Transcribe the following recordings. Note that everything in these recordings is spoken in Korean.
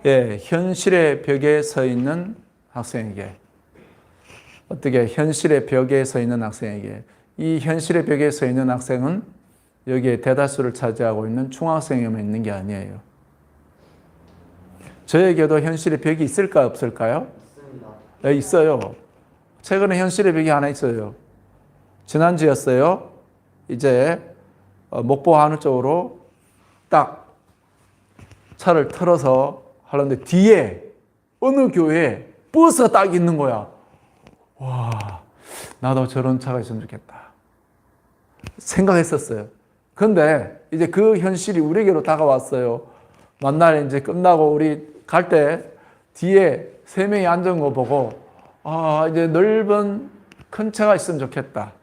예, 현실의 벽에 서 있는 학생에게, 어떻게 현실의 벽에 서 있는 학생에게, 이 현실의 벽에 서 있는 학생은 여기에 대다수를 차지하고 있는 중학생에만 있는 게 아니에요. 저에게도 현실의 벽이 있을까요, 없을까요? 네, 있어요. 최근에 현실의 벽이 하나 있어요. 지난주였어요. 이제 목포 한우 쪽으로 딱 차를 틀어서 하는데 뒤에 어느 교회에 버스가 딱 있는 거야. 와, 나도 저런 차가 있으면 좋겠다 생각했었어요. 근데 이제 그 현실이 우리에게로 다가왔어요. 만날 이제 끝나고 우리 갈 때 뒤에 3명이 앉은 거 보고, 이제 넓은 큰 차가 있으면 좋겠다.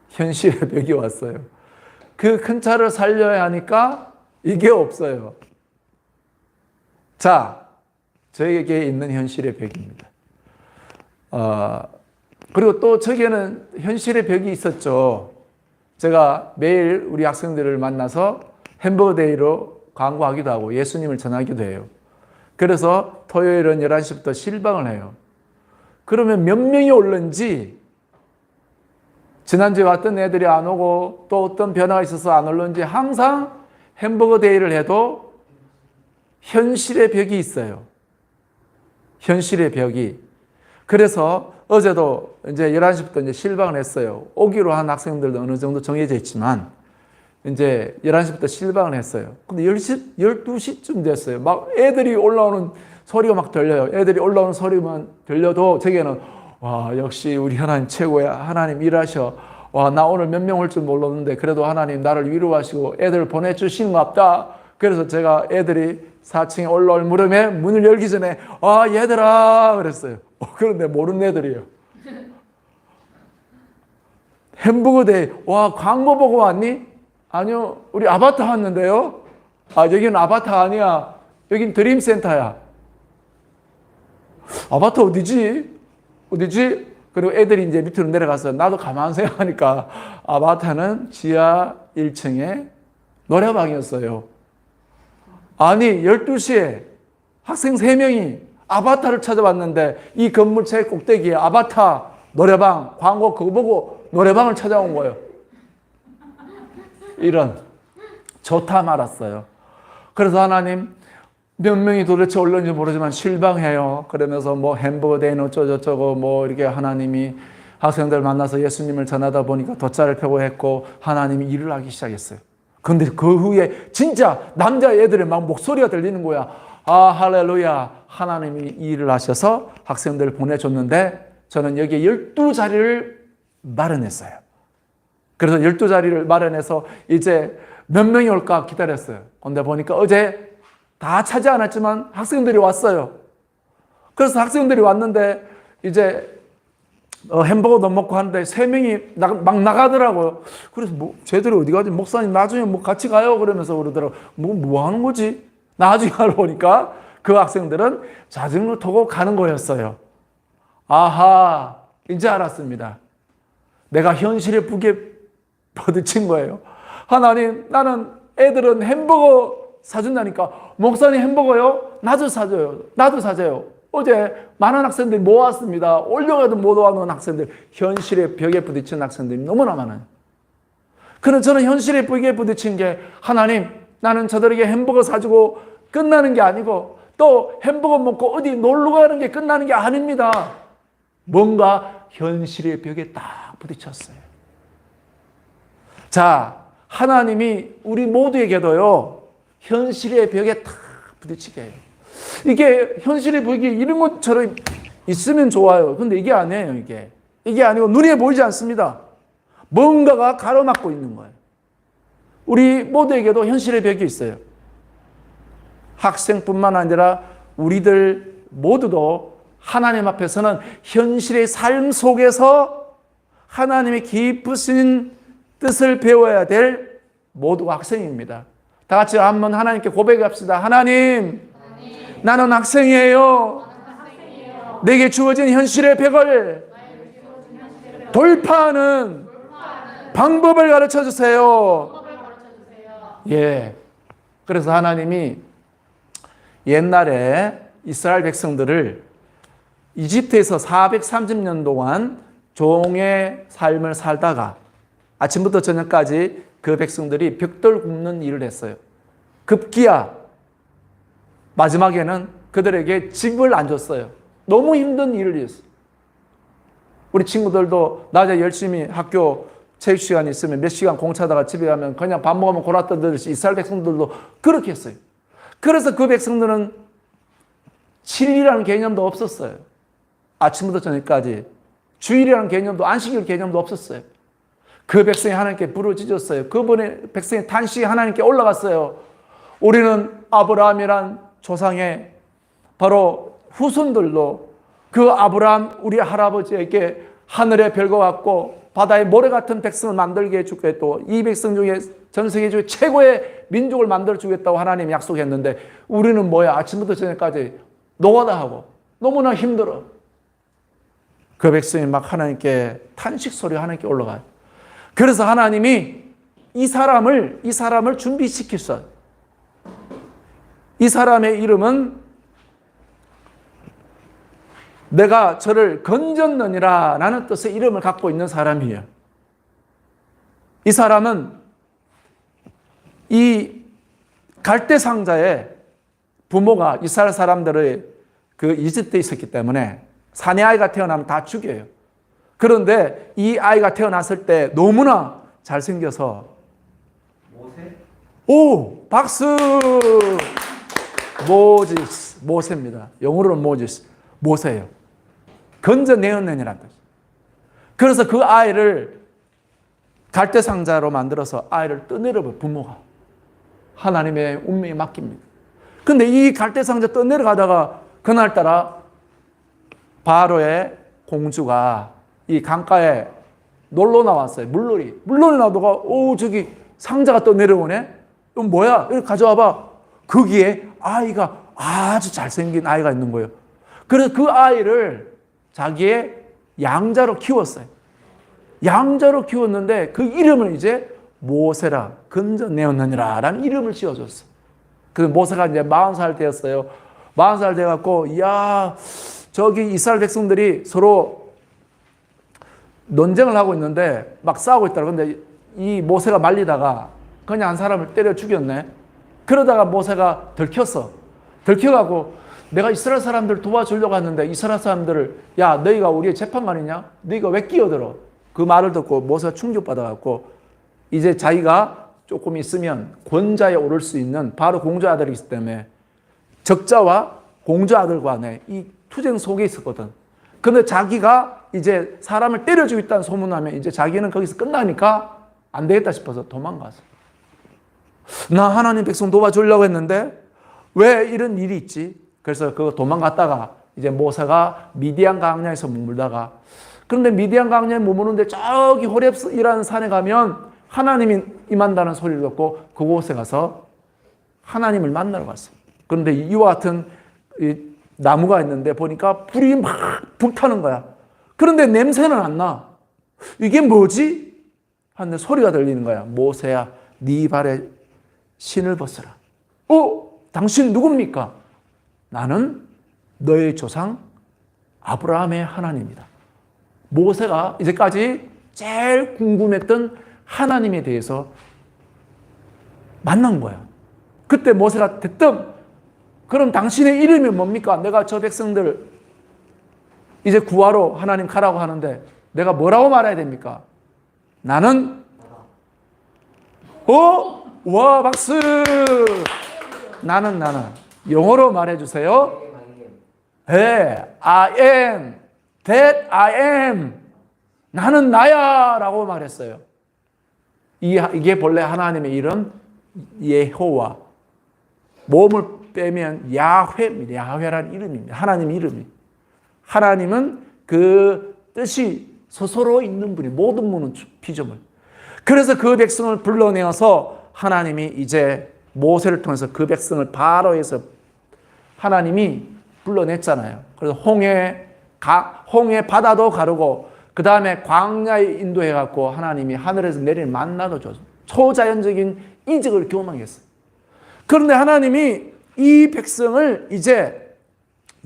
현실의 벽이 왔어요. 그 큰 차를 살려야 하니까 이게 없어요. 자, 저에게 있는 현실의 벽입니다. 그리고 또 저에게는 현실의 벽이 있었죠. 제가 매일 우리 학생들을 만나서 햄버거 데이로 광고하기도 하고 예수님을 전하기도 해요. 그래서 토요일은 11시부터 실방을 해요. 그러면 몇 명이 올는지, 지난주에 왔던 애들이 안 오고 또 어떤 변화가 있어서 안 올는지 항상 햄버거 데이를 해도 현실의 벽이 있어요. 현실의 벽이. 그래서 어제도 이제 11시부터 이제 실방을 했어요. 오기로 한 학생들도 어느 정도 정해져 있지만, 이제 11시부터 실방을 했어요. 근데 12시쯤 됐어요. 막 애들이 올라오는 소리가 막 들려요. 애들이 올라오는 소리만 들려도 제게는, 와, 역시 우리 하나님 최고야. 하나님 일하셔. 와, 나 오늘 몇 명 올 줄 몰랐는데 그래도 하나님 나를 위로하시고 애들 보내주신 것 같다. 그래서 제가 애들이 4층에 올라올 무렵에 문을 열기 전에, 얘들아 그랬어요. 그런데 모르는 애들이에요. 햄버거 데이. 와, 광고 보고 왔니? 아니요, 우리 아바타 왔는데요. 여기는 아바타 아니야. 여긴 드림센터야. 아바타 어디지? 그리고 애들이 이제 밑으로 내려가서 나도 가만 생각하니까 아바타는 지하 1층에 노래방이었어요. 아니, 12시에 학생 3명이 아바타를 찾아왔는데 이 건물 제일 꼭대기에 아바타 노래방 광고 그거 보고 노래방을 찾아온 거예요. 이런, 좋다 말았어요. 그래서 하나님, 몇 명이 도대체 올렸는지 모르지만 실방해요. 그러면서 뭐 햄버거 데이는 어쩌고저쩌고 뭐 이렇게 하나님이 학생들 만나서 예수님을 전하다 보니까 돗자리를 펴고 했고 하나님이 일을 하기 시작했어요. 그런데 그 후에 진짜 남자애들의 막 목소리가 들리는 거야. 할렐루야. 하나님이 일을 하셔서 학생들을 보내줬는데 저는 여기에 12자리를 마련했어요. 그래서 12자리를 마련해서 이제 몇 명이 올까 기다렸어요. 근데 보니까 어제 다 차지 않았지만 학생들이 왔어요. 그래서 학생들이 왔는데 이제 햄버거도 먹고 하는데 3명이 막 나가더라고요. 그래서 쟤들이 어디 가지? 목사님 나중에 같이 가요. 그러면서 그러더라고요. 뭐 하는 거지? 나중에 알고 보니까 그 학생들은 자전거 타고 가는 거였어요. 아하, 이제 알았습니다. 내가 현실의 벽에 부딪힌 거예요. 하나님, 나는 애들은 햄버거 사준다니까. 목사님 햄버거요? 나도 사줘요. 어제 많은 학생들이 모았습니다. 올려가도 못 와놓은 학생들, 현실의 벽에 부딪힌 학생들이 너무나 많아요. 그래서 저는 현실의 벽에 부딪힌 게, 하나님, 나는 저들에게 햄버거 사주고 끝나는 게 아니고 또 햄버거 먹고 어디 놀러 가는 게 끝나는 게 아닙니다. 뭔가 현실의 벽에 딱 부딪혔어요. 자, 하나님이 우리 모두에게도요, 현실의 벽에 탁 부딪히게 해요. 이게 현실의 벽이 이런 것처럼 있으면 좋아요. 근데 이게 아니에요, 이게 아니고 눈에 보이지 않습니다. 뭔가가 가로막고 있는 거예요. 우리 모두에게도 현실의 벽이 있어요. 학생뿐만 아니라 우리들 모두도 하나님 앞에서는 현실의 삶 속에서 하나님의 기쁘신 뜻을 배워야 될 모두가 학생입니다. 다 같이 한번 하나님께 고백합시다. 하나님, 나는 학생이에요. 내게 주어진 현실의 벽을 돌파하는 방법을 가르쳐 주세요. 예. 그래서 하나님이 옛날에 이스라엘 백성들을 이집트에서 430년 동안 종의 삶을 살다가 아침부터 저녁까지 그 백성들이 벽돌 굽는 일을 했어요. 급기야 마지막에는 그들에게 집을 안 줬어요. 너무 힘든 일을 했어요. 우리 친구들도 낮에 열심히 학교 체육 시간이 있으면 몇 시간 공차다가 집에 가면 그냥 밥 먹으면 골아 떠들듯이 이스라엘 백성들도 그렇게 했어요. 그래서 그 백성들은 7일이라는 개념도 없었어요. 아침부터 저녁까지. 주일이라는 개념도, 안식일 개념도 없었어요. 그 백성이 하나님께 부르짖었어요. 그분의 백성의 탄식이 하나님께 올라갔어요. 우리는 아브라함이란 조상의 바로 후손들로 그 아브라함 우리 할아버지에게 하늘의 별과 같고 바다의 모래 같은 백성을 만들게 해주겠고 이 백성 중에 전 세계 중에 최고의 민족을 만들어주겠다고 하나님이 약속했는데 우리는 뭐야? 아침부터 저녁까지 노가다 하고 너무나 힘들어. 그 백성이 막 하나님께 탄식 소리가 하나님께 올라가요. 그래서 하나님이 이 사람을 준비시켰어요. 이 사람의 이름은 내가 저를 건졌느니라 라는 뜻의 이름을 갖고 있는 사람이에요. 이 사람은 이 갈대상자의 부모가 이스라엘 사람들의 그 이집트에 있었기 때문에 사내 아이가 태어나면 다 죽여요. 그런데 이 아이가 태어났을 때 너무나 잘생겨서 오! 박수! 모세입니다. 영어로는 모세예요. 건져내었느니라는 뜻. 그래서 그 아이를 갈대상자로 만들어서 아이를 떠내려버려 부모가. 하나님의 운명에 맡깁니다. 근데 이 갈대상자 떠내려가다가 그날따라 바로의 공주가 이 강가에 놀러 나왔어요. 물놀이 나다가 저기 상자가 떠내려오네. 이건 뭐야? 이거 가져와봐. 거기에 아이가 아주 잘생긴 아이가 있는 거예요. 그래서 그 아이를 자기의 양자로 키웠어요. 양자로 키웠는데 그 이름을 이제 모세라 건져내었느니라 라는 이름을 지어줬어. 그래서 모세가 이제 40살 되었어요. 40살 돼갖고 저기 이스라엘 백성들이 서로 논쟁을 하고 있는데 막 싸우고 있더라고. 근데 이 모세가 말리다가 그냥 한 사람을 때려 죽였네. 그러다가 모세가 들켜가고 내가 이스라엘 사람들 도와주려고 했는데 이스라엘 사람들을 야 너희가 우리의 재판관이냐? 너희가 왜 끼어들어? 그 말을 듣고 모세가 충격받아갖고 이제 자기가 조금 있으면 권자에 오를 수 있는 바로 공주 아들이기 때문에 적자와 공주 아들 간에 이 투쟁 속에 있었거든. 근데 자기가 이제 사람을 때려주고 있다는 소문나면 이제 자기는 거기서 끝나니까 안 되겠다 싶어서 도망갔어. 나 하나님 백성 도와주려고 했는데 왜 이런 일이 있지? 그래서 그 도망갔다가 이제 모세가 미디안 광야에서 머물다가 그런데 미디안 광야에 머무는데 저기 호렙이라는 산에 가면 하나님이 임한다는 소리를 듣고 그곳에 가서 하나님을 만나러 갔어. 그런데 이와 같은 나무가 있는데 보니까 불이 막 불타는 거야. 그런데 냄새는 안 나. 이게 뭐지? 하는데 소리가 들리는 거야. 모세야, 네 발에 신을 벗어라. 당신 누굽니까? 나는 너의 조상 아브라함의 하나님이다. 모세가 이제까지 제일 궁금했던 하나님에 대해서 만난 거야. 그때 모세가 대뜸 그럼 당신의 이름이 뭡니까? 내가 저 백성들 이제 구하러 하나님 가라고 하는데 내가 뭐라고 말해야 됩니까? 나는 와 박수. 나는 영어로 말해주세요. I am that I am. 나는 나야 라고 말했어요. 이게 본래 하나님의 이름 예호와. 몸을 빼면 야훼입니다. 야훼라는 이름입니다. 하나님 이름이. 하나님은 그 뜻이 스스로 있는 분이 모든 분은 피조물. 그래서 그 백성을 불러내어서 하나님이 이제 모세를 통해서 그 백성을 바로에서 하나님이 불러냈잖아요. 그래서 홍해 바다도 가르고 그 다음에 광야에 인도해갖고 하나님이 하늘에서 내리는 만나도 줬어요. 초자연적인 이적을 경험하겠어요. 그런데 하나님이 이 백성을 이제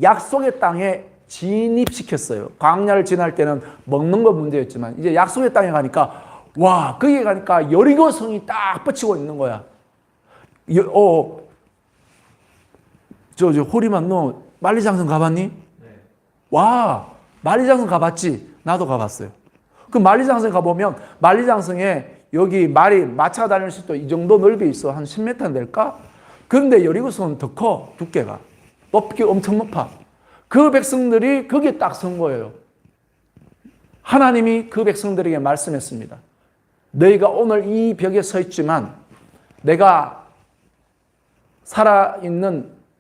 약속의 땅에 진입시켰어요. 광야를 지날 때는 먹는 건 문제였지만 이제 약속의 땅에 가니까 와, 거기에 가니까 여리고 성이 딱 뻗치고 있는 거야. 호리만 너 만리장성 가봤니? 네. 와, 만리장성 가봤지? 나도 가봤어요. 그 만리장성 가보면 만리장성에 여기 마차가 다닐 수 있도 이 정도 넓이 있어. 한 10m 될까? 그런데 여리고성은 더 커, 두께가. 높기 엄청 높아. 그 백성들이 거기에 딱 선 거예요. 하나님이 그 백성들에게 말씀했습니다. 너희가 오늘 이 벽에 서 있지만 내가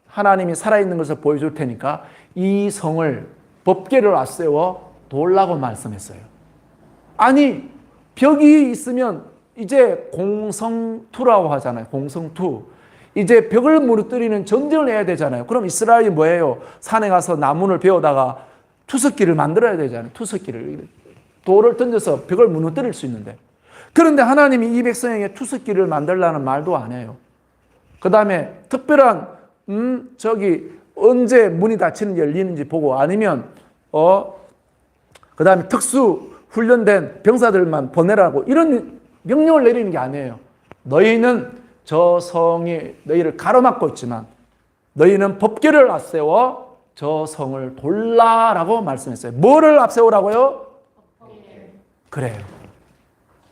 하나님이 살아있는 것을 보여줄 테니까 이 성을 법궤를 앞세워 돌라고 말씀했어요. 아니, 벽이 있으면 이제 공성투라고 하잖아요. 공성투. 이제 벽을 무너뜨리는 전쟁을 해야 되잖아요. 그럼 이스라엘이 뭐예요? 산에 가서 나무를 베어다가 투석기를 만들어야 되잖아요. 투석기를. 돌을 던져서 벽을 무너뜨릴 수 있는데. 그런데 하나님이 이 백성에게 투석기를 만들라는 말도 안 해요. 그 다음에 특별한, 언제 문이 닫히는지 열리는지 보고 아니면, 그 다음에 특수 훈련된 병사들만 보내라고 이런 명령을 내리는 게 아니에요. 너희는 저 성이 너희를 가로막고 있지만 너희는 법궤를 앞세워 저 성을 돌라라고 말씀했어요. 뭐를 앞세우라고요? 그래요.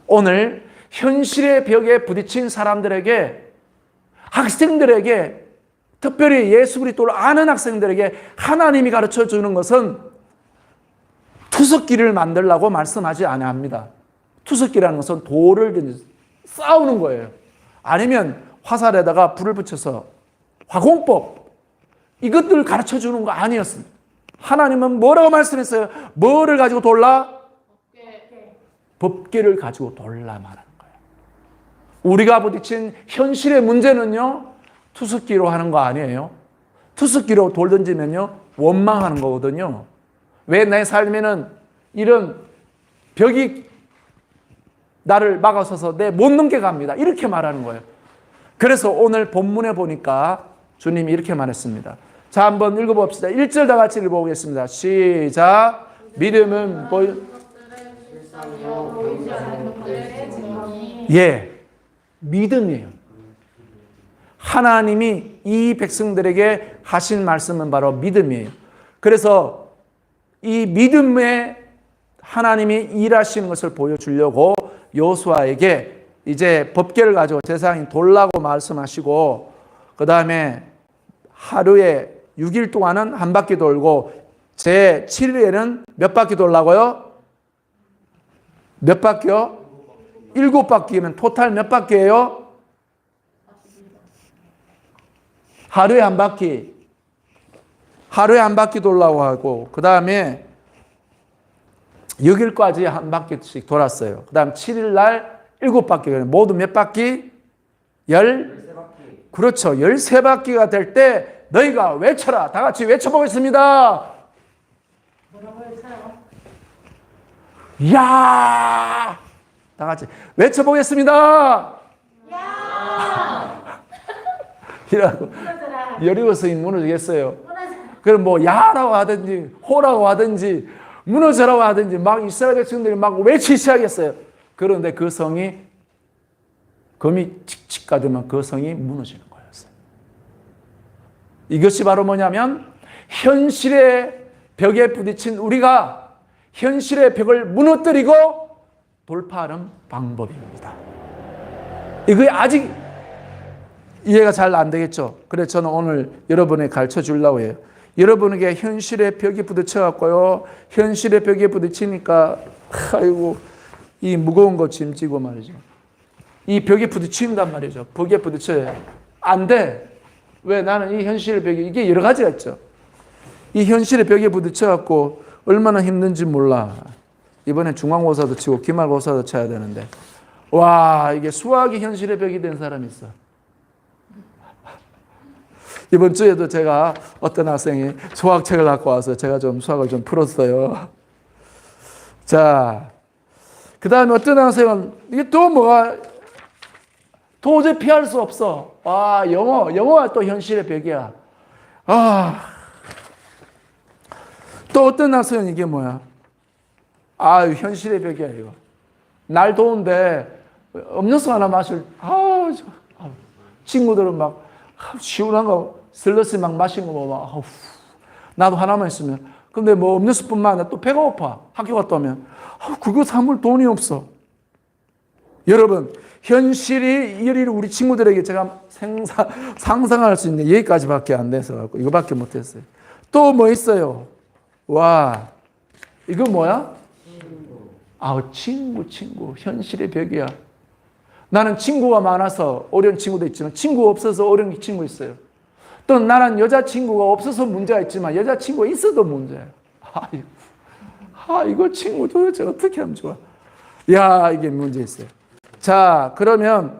오늘 현실의 벽에 부딪힌 사람들에게, 학생들에게, 특별히 예수 그리스도를 아는 학생들에게 하나님이 가르쳐 주는 것은 투석기를 만들라고 말씀하지 아니합니다. 투석기라는 것은 돌을 싸우는 거예요. 아니면 화살에다가 불을 붙여서 화공법, 이것들을 가르쳐 주는 거 아니었습니다. 하나님은 뭐라고 말씀했어요? 뭐를 가지고 돌라? 법궤를 가지고 돌라 말하는 거예요. 우리가 부딪힌 현실의 문제는요, 투석기로 하는 거 아니에요. 투석기로 돌 던지면요, 원망하는 거거든요. 왜 내 삶에는 이런 벽이 나를 막아서서 내 못 넘게 갑니다. 이렇게 말하는 거예요. 그래서 오늘 본문에 보니까 주님이 이렇게 말했습니다. 자, 한번 읽어봅시다. 1절 다 같이 읽어보겠습니다. 시작. 믿음은 믿음이에요. 하나님이 이 백성들에게 하신 말씀은 바로 믿음이에요. 그래서 이 믿음에 하나님이 일하시는 것을 보여주려고 여호수아에게 이제 법궤를 가지고 제사장이 돌라고 말씀하시고, 그 다음에 하루에 6일 동안은 한 바퀴 돌고 제 7일에는 몇 바퀴 돌라고요? 몇 바퀴요? 7바퀴면 토탈 몇 바퀴예요? 하루에 한 바퀴. 하루에 한 바퀴 돌라고 하고, 그 다음에 6일까지 한 바퀴씩 돌았어요. 그 다음 7일 날 7바퀴. 모두 몇 바퀴? 13바퀴. 그렇죠. 13바퀴가 될 때 너희가 외쳐라. 다 같이 외쳐보겠습니다. 뭐라고 외쳐요? 야! 다 같이 외쳐보겠습니다. 야! 이라고. 여리고성이 무너지겠어요. 그럼 뭐 야라고 하든지 호라고 하든지 무너져라고 하든지 막 이스라엘 백성들이 막 외치기 시작했어요. 그런데 그 성이 금이 칙칙 가두면 그 성이 무너지는 거였어요. 이것이 바로 뭐냐면 현실의 벽에 부딪힌 우리가 현실의 벽을 무너뜨리고 돌파하는 방법입니다. 이게 아직 이해가 잘 안 되겠죠? 그래서 저는 오늘 여러분에게 가르쳐 주려고 해요. 여러분에게 현실의 벽이 부딪혀갖고요. 현실의 벽에 부딪히니까, 아이고, 이 무거운 거 짐지고 말이죠. 이 벽에 부딪힌단 말이죠. 벽에 부딪혀야 안 돼. 왜? 나는 이 현실의 벽이, 이게 여러 가지가 있죠. 이 현실의 벽에 부딪혀갖고 얼마나 힘든지 몰라. 이번에 중간고사도 치고 기말고사도 쳐야 되는데. 와, 이게 수학이 현실의 벽이 된 사람이 있어. 이번 주에도 제가 어떤 학생이 수학책을 갖고 와서 제가 좀 수학을 좀 풀었어요. 자, 그 다음에 어떤 학생은 이게 또 뭐가 도저히 피할 수 없어. 영어가 또 현실의 벽이야. 또 어떤 나서는 이게 뭐야? 현실의 벽이야, 이거. 날 더운데, 음료수 하나 마실, 친구들은 막, 시원한 거, 슬러시 막 마신 거 막, 나도 하나만 있으면. 근데 뭐 음료수뿐만 아니라 또 배가 고파. 학교 갔다 오면. 그거 사물 돈이 없어. 여러분, 현실이 우리 친구들에게 제가 상상할 수 있는 여기까지밖에 안 돼서 이거밖에 못했어요. 또 뭐 있어요? 이거 뭐야? 친구. 현실의 벽이야. 나는 친구가 많아서 어려운 친구도 있지만 친구가 없어서 어려운 친구 있어요. 또 나는 여자친구가 없어서 문제가 있지만 여자친구가 있어도 문제예요. 이거 친구 도대체 어떻게 하면 좋아? 이게 문제 있어요. 자, 그러면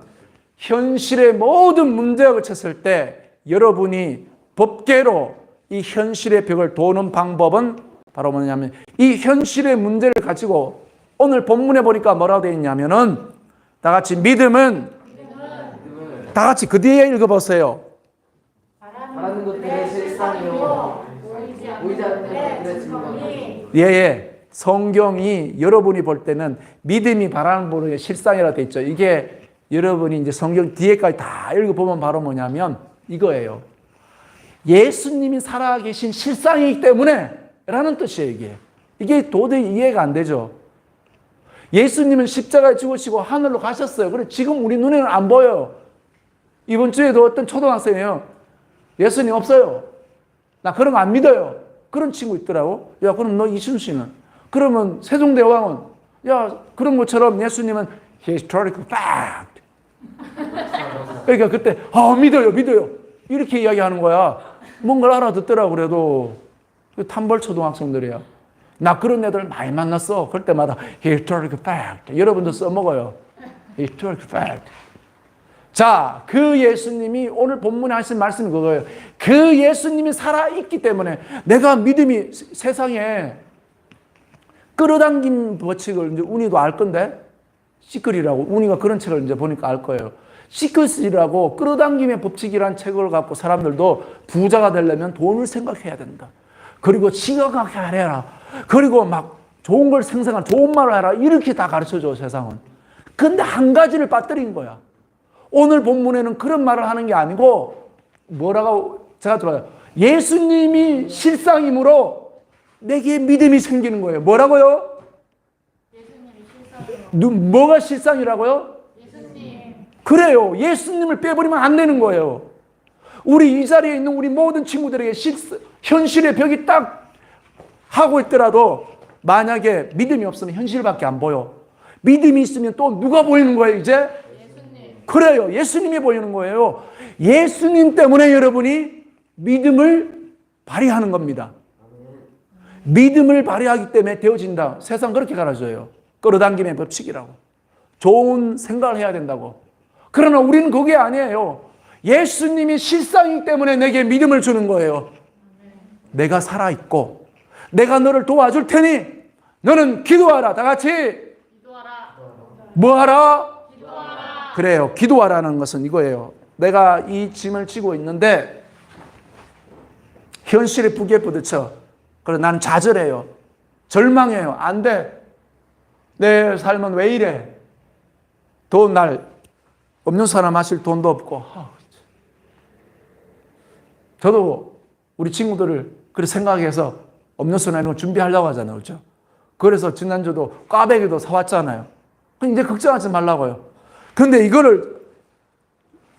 현실의 모든 문제가 그쳤을 때 여러분이 법계로 이 현실의 벽을 도는 방법은 바로 뭐냐면 이 현실의 문제를 가지고 오늘 본문에 보니까 뭐라고 되어 있냐면은 다 같이 믿음은 다 같이 그 뒤에 읽어보세요. 바라는 것들의 실상이요 보이지 않는 것들의 증거니. 성경이 여러분이 볼 때는 믿음이 바라는 분의 실상이라고 되어 있죠. 이게 여러분이 이제 성경 뒤에까지 다 읽어보면 바로 뭐냐면 이거예요. 예수님이 살아계신 실상이기 때문에 라는 뜻이에요, 이게 도저히 이해가 안 되죠. 예수님은 십자가에 죽으시고 하늘로 가셨어요. 그래, 지금 우리 눈에는 안 보여요. 이번 주에도 어떤 초등학생이에요. 예수님 없어요. 나 그런 거 안 믿어요. 그런 친구 있더라고. 그럼 너 이순신은? 그러면 세종대왕은? 그런 것처럼 예수님은 historical fact. 그러니까 그때 믿어요. 이렇게 이야기하는 거야. 뭔가를 알아듣더라고. 그래도 탐벌 초등학생들이야. 나 그런 애들 많이 만났어. 그럴 때마다 historical fact. 여러분도 써먹어요. historical fact. 자, 그 예수님이 오늘 본문에 하신 말씀이 그거예요. 그 예수님이 살아있기 때문에 내가 믿음이 세상에 끌어당긴 법칙을 이제 운이도 알 건데, 시클이라고, 운이가 그런 책을 이제 보니까 알 거예요. 시클이라고 끌어당김의 법칙이라는 책을 갖고 사람들도 부자가 되려면 돈을 생각해야 된다. 그리고 지각하게 해라. 그리고 막 좋은 걸 생생한 좋은 말을 해라. 이렇게 다 가르쳐줘, 세상은. 근데 한 가지를 빠뜨린 거야. 오늘 본문에는 그런 말을 하는 게 아니고 뭐라고 제가 들어요. 예수님이 실상이므로 내게 믿음이 생기는 거예요. 뭐라고요? 예수님이 실상이요. 뭐가 실상이라고요? 예수님. 그래요. 예수님을 빼버리면 안 되는 거예요. 우리 이 자리에 있는 우리 모든 친구들에게 현실의 벽이 딱 하고 있더라도 만약에 믿음이 없으면 현실밖에 안 보여. 믿음이 있으면 또 누가 보이는 거예요, 이제? 예수님. 그래요. 예수님이 보이는 거예요. 예수님 때문에 여러분이 믿음을 발휘하는 겁니다. 믿음을 발휘하기 때문에 되어진다. 세상 그렇게 가르쳐줘요. 끌어당김의 법칙이라고. 좋은 생각을 해야 된다고. 그러나 우리는 그게 아니에요. 예수님이 실상이기 때문에 내게 믿음을 주는 거예요. 내가 살아있고 내가 너를 도와줄 테니 너는 기도하라. 다 같이 기도하라. 뭐하라? 기도하라. 그래요. 기도하라는 것은 이거예요. 내가 이 짐을 지고 있는데 현실에 부게 부딪혀. 그래서 나는 좌절해요. 절망해요. 안 돼. 내 삶은 왜 이래? 더운 날 음료수 하나 마실 돈도 없고. 저도 우리 친구들을 그렇게 생각해서 음료수나 이런 거 준비하려고 하잖아요. 그렇죠? 그래서 지난주도 꽈배기도 사왔잖아요. 이제 걱정하지 말라고요. 근데 이거를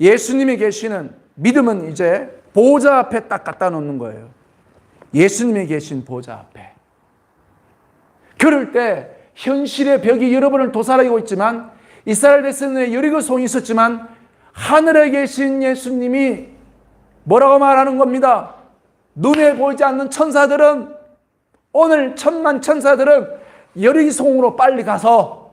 예수님이 계시는 믿음은 이제 보호자 앞에 딱 갖다 놓는 거예요. 예수님이 계신 보호자 앞에. 그럴 때 현실의 벽이 여러분을 도사리고 있지만 이스라엘 백성의 여리고 성이 있었지만 하늘에 계신 예수님이 뭐라고 말하는 겁니다. 눈에 보이지 않는 천사들은 오늘 천만 천사들은 여리고성으로 빨리 가서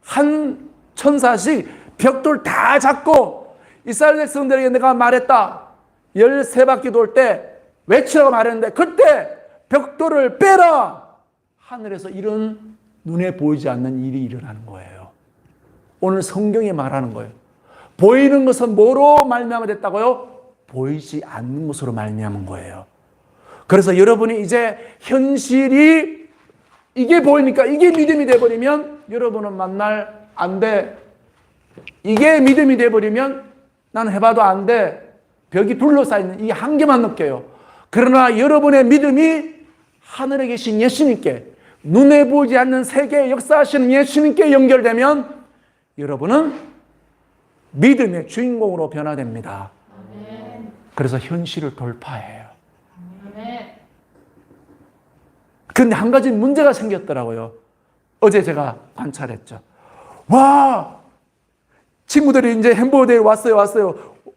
한 천사씩 벽돌 다 잡고 이스라엘 백성들에게 내가 말했다. 13바퀴 돌 때 외치라고 말했는데 그때 벽돌을 빼라. 하늘에서 이런 눈에 보이지 않는 일이 일어나는 거예요. 오늘 성경이 말하는 거예요. 보이는 것은 뭐로 말미암아 됐다고요? 보이지 않는 것으로 말미암은 거예요. 그래서 여러분이 이제 현실이 이게 보이니까 이게 믿음이 돼버리면 여러분은 만날 안 돼. 이게 믿음이 돼버리면 나는 해봐도 안 돼. 벽이 둘러싸이는 이 한계만 느껴요. 그러나 여러분의 믿음이 하늘에 계신 예수님께, 눈에 보이지 않는 세계에 역사하시는 예수님께 연결되면 여러분은 믿음의 주인공으로 변화됩니다. 그래서 현실을 돌파해요. 근데 한 가지 문제가 생겼더라고요. 어제 제가 관찰했죠. 와, 친구들이 이제 햄버거 데이 왔어요.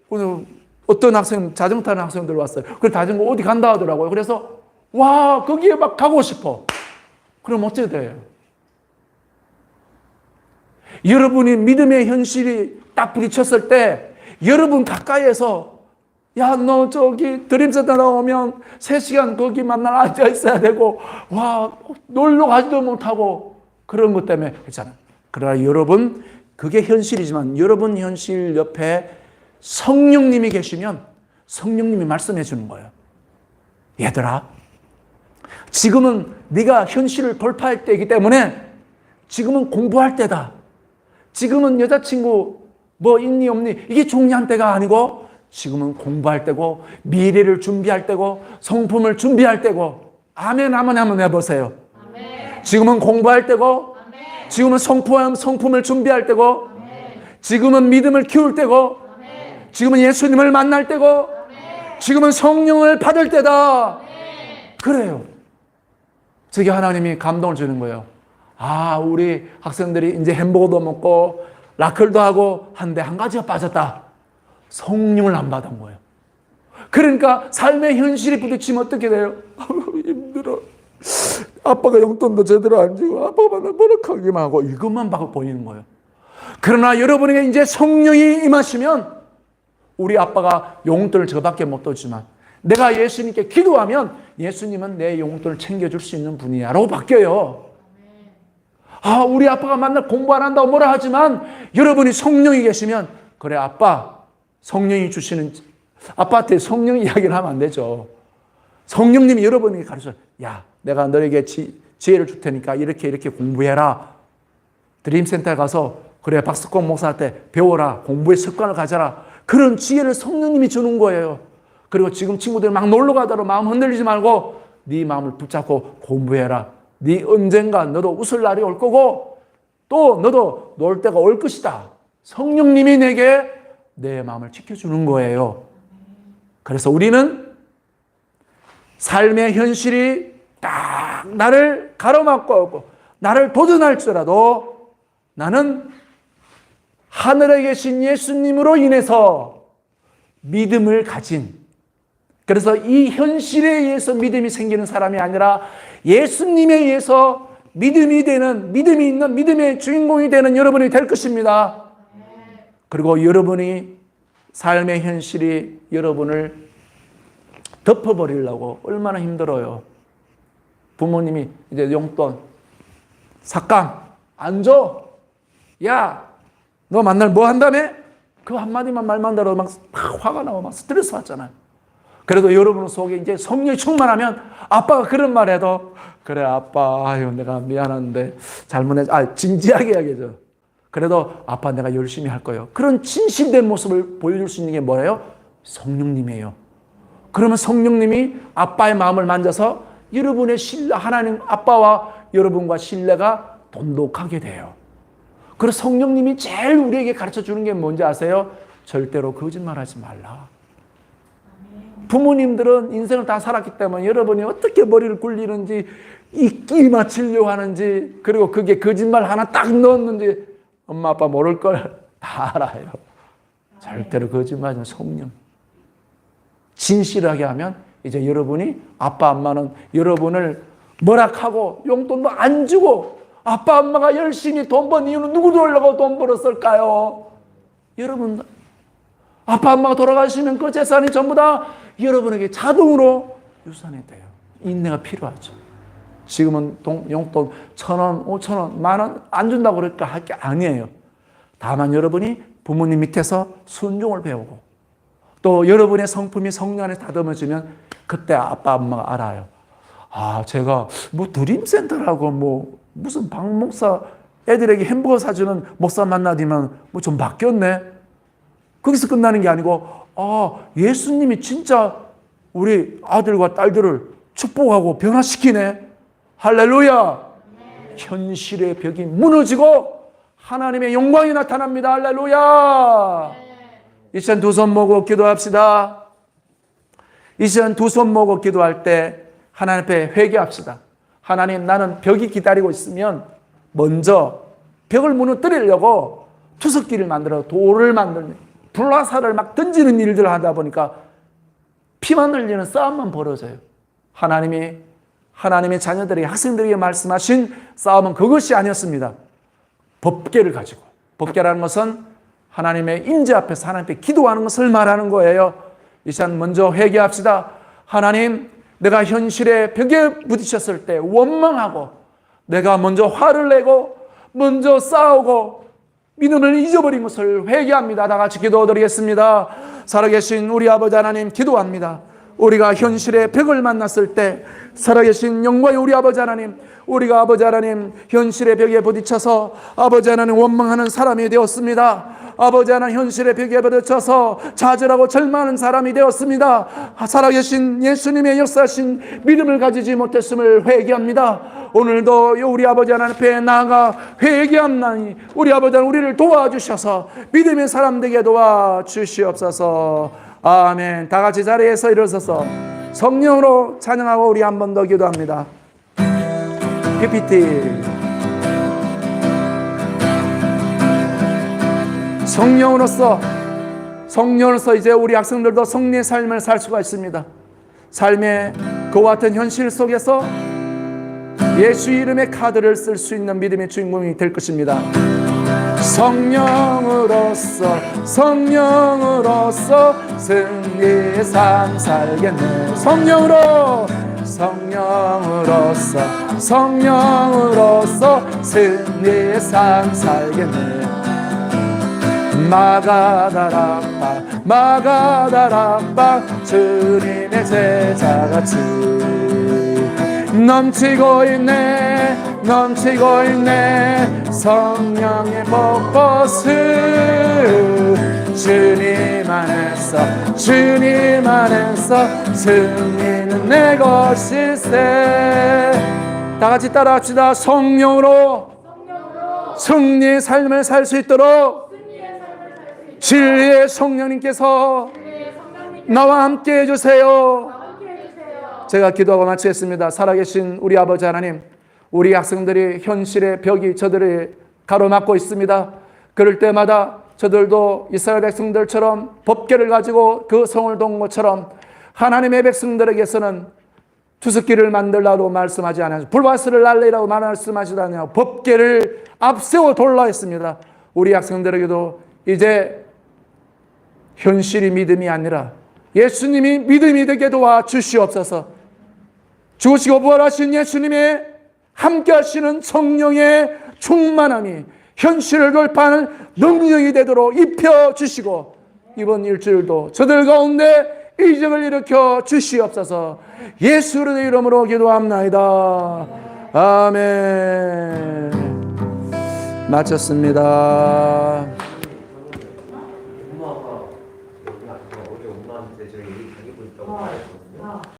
오늘 어떤 학생, 자전거 타는 학생들 왔어요. 그 자전거 어디 간다 하더라고요. 그래서 와, 거기에 막 가고 싶어. 그럼 어떻게 돼요? 여러분이 믿음의 현실이 딱 부딪혔을 때 여러분 가까이에서 야, 너 저기 드림센터 나오면 3시간 거기 만날 앉아 있어야 되고 와, 놀러 가지도 못하고 그런 것 때문에 했잖아요. 그러나 여러분, 그게 현실이지만 여러분 현실 옆에 성령님이 계시면 성령님이 말씀해 주는 거예요. 얘들아, 지금은 네가 현실을 돌파할 때이기 때문에 지금은 공부할 때다. 지금은 여자친구 뭐 있니 없니 이게 중요한 때가 아니고 지금은 공부할 때고 미래를 준비할 때고 성품을 준비할 때고. 아멘 한번 해보세요. 아멘. 지금은 공부할 때고 아멘. 지금은 성품을 준비할 때고 아멘. 지금은 믿음을 키울 때고 아멘. 지금은 예수님을 만날 때고 아멘. 지금은 성령을 받을 때다. 아멘. 그래요. 저게 하나님이 감동을 주는 거예요. 아, 우리 학생들이 이제 햄버거도 먹고 라클도 하고 한데 한 가지가 빠졌다. 성령을 안 받은 거예요. 그러니까 삶의 현실이 부딪히면 어떻게 돼요? 힘들어. 아빠가 용돈도 제대로 안 주고 아빠가 맨날 버럭하기만 하고 이것만 보이는 거예요. 그러나 여러분에게 이제 성령이 임하시면 우리 아빠가 용돈을 저밖에 못 줬지만 내가 예수님께 기도하면 예수님은 내 용돈을 챙겨줄 수 있는 분이야 라고 바뀌어요. 아, 우리 아빠가 맨날 공부 안 한다고 뭐라 하지만 여러분이 성령이 계시면 그래 아빠, 성령이 주시는, 아빠한테 성령 이야기를 하면 안 되죠. 성령님이 여러분에게 가르쳐요. 야, 내가 너에게 지혜를 줄 테니까 이렇게 공부해라. 드림센터에 가서 그래 박석권 목사한테 배워라. 공부의 습관을 가져라. 그런 지혜를 성령님이 주는 거예요. 그리고 지금 친구들 막 놀러 가더라도 마음 흔들리지 말고 네 마음을 붙잡고 공부해라. 네 언젠가 너도 웃을 날이 올 거고 또 너도 놀 때가 올 것이다. 성령님이 내게 내 마음을 지켜주는 거예요. 그래서 우리는 삶의 현실이 딱 나를 가로막고 오고 나를 도전할지라도 나는 하늘에 계신 예수님으로 인해서 믿음을 가진, 그래서 이 현실에 의해서 믿음이 생기는 사람이 아니라 예수님에 의해서 믿음이 되는, 믿음이 있는 믿음의 주인공이 되는 여러분이 될 것입니다. 그리고 여러분이 삶의 현실이 여러분을 덮어버리려고 얼마나 힘들어요. 부모님이 이제 용돈 삭감 안 줘. 야, 너 만날 뭐 한다며? 그 한마디만 말만 들어도 막 화가 나고 막 스트레스 받잖아요. 그래도 여러분 속에 이제 성령이 충만하면 아빠가 그런 말 해도 그래 아빠, 아유 내가 미안한데 잘못했, 진지하게 이야기죠. 그래도 아빠 내가 열심히 할 거예요. 그런 진실된 모습을 보여줄 수 있는 게 뭐예요? 성령님이에요. 그러면 성령님이 아빠의 마음을 만져서 여러분의 신뢰, 하나님 아빠와 여러분과 신뢰가 돈독하게 돼요. 그래서 성령님이 제일 우리에게 가르쳐 주는 게 뭔지 아세요? 절대로 거짓말하지 말라. 부모님들은 인생을 다 살았기 때문에 여러분이 어떻게 머리를 굴리는지, 끼 맞추려고 하는지, 그리고 그게 거짓말 하나 딱 넣었는지 엄마 아빠 모를 걸 다 알아요. 절대로 거짓말하지 마. 성령. 진실하게 하면 이제 여러분이, 아빠 엄마는 여러분을 뭐락하고 용돈도 안 주고, 아빠 엄마가 열심히 돈 번 이유는 누구 돌려고 돈 벌었을까요? 여러분, 아빠 엄마가 돌아가시면 그 재산이 전부 다 여러분에게 자동으로 유산이 돼요. 인내가 필요하죠. 지금은 용돈 1,000원, 5,000원, 10,000원 안 준다고 그러니까 할 게 아니에요. 다만 여러분이 부모님 밑에서 순종을 배우고 또 여러분의 성품이 성령 안에 다듬어지면 그때 아빠 엄마가 알아요. 아, 제가 뭐 드림센터라고 뭐 무슨 박 목사 애들에게 햄버거 사주는 목사 만나디면 뭐 좀 바뀌었네. 거기서 끝나는 게 아니고 아, 예수님이 진짜 우리 아들과 딸들을 축복하고 변화시키네. 할렐루야. 현실의 벽이 무너지고 하나님의 영광이 나타납니다. 할렐루야. 이 시간 두 손 모으고 기도합시다. 이 시간 두 손 모으고 기도할 때 하나님 앞에 회개합시다. 하나님, 나는 벽이 기다리고 있으면 먼저 벽을 무너뜨리려고 투석기를 만들어 돌을 만들면 불화살을 막 던지는 일들을 하다 보니까 피만 흘리는 싸움만 벌어져요. 하나님의 자녀들에게, 학생들에게 말씀하신 싸움은 그것이 아니었습니다. 법궤를 가지고, 법궤라는 것은 하나님의 임재 앞에서 하나님께 기도하는 것을 말하는 거예요. 이 시간 먼저 회개합시다. 하나님, 내가 현실의 벽에 부딪혔을 때 원망하고 내가 먼저 화를 내고 먼저 싸우고 믿음을 잊어버린 것을 회개합니다. 다 같이 기도드리겠습니다. 살아계신 우리 아버지 하나님, 기도합니다. 우리가 현실의 벽을 만났을 때 살아계신 영광의 우리 아버지 하나님, 우리가 아버지 하나님 현실의 벽에 부딪혀서 아버지 하나님 원망하는 사람이 되었습니다. 아버지 하나님 현실의 벽에 부딪혀서 좌절하고 절망하는 사람이 되었습니다. 살아계신 예수님의 역사하신 믿음을 가지지 못했음을 회개합니다. 오늘도 우리 아버지 하나님 앞에 나아가 회개합나니 우리 아버지 하나님 우리를 도와주셔서 믿음의 사람 되게 도와주시옵소서. 아멘. 다 같이 자리에서 일어서서 성령으로 찬양하고 우리 한 번 더 기도합니다. PPT. 성령으로서 이제 우리 학생들도 성리의 삶을 살 수가 있습니다. 삶의 그와 같은 현실 속에서 예수 이름의 카드를 쓸 수 있는 믿음의 주인공이 될 것입니다. 성령으로서 승리의 삶 살겠네. 성령으로서 승리의 삶 살겠네. 마가다락바 주님의 제자같이 넘치고 있네 성령의 복버스 주님 안에서 승리는 내 것일세. 다 같이 따라합시다. 성령으로 승리의 삶을 살 수 있도록 진리의 성령님께서 나와 함께 해주세요. 제가 기도하고 마치겠습니다. 살아계신 우리 아버지 하나님, 우리 학생들이 현실의 벽이 저들을 가로막고 있습니다. 그럴 때마다 저들도 이스라엘 백성들처럼 법궤를 가지고 그 성을 돈 것처럼 하나님의 백성들에게서는 투석기를 만들라고 말씀하지 않았고 불화살을 날리라고 말씀하지도 않냐고 법궤를 앞세워 돌라 했습니다. 우리 학생들에게도 이제 현실이 믿음이 아니라 예수님이 믿음이 되게 도와주시옵소서. 죽으시고 부활하신 예수님의 함께 하시는 성령의 충만함이 현실을 돌파하는 능력이 되도록 입혀주시고 이번 일주일도 저들 가운데 이적을 일으켜 주시옵소서. 예수의 이름으로 기도합나이다. 아멘. 마쳤습니다.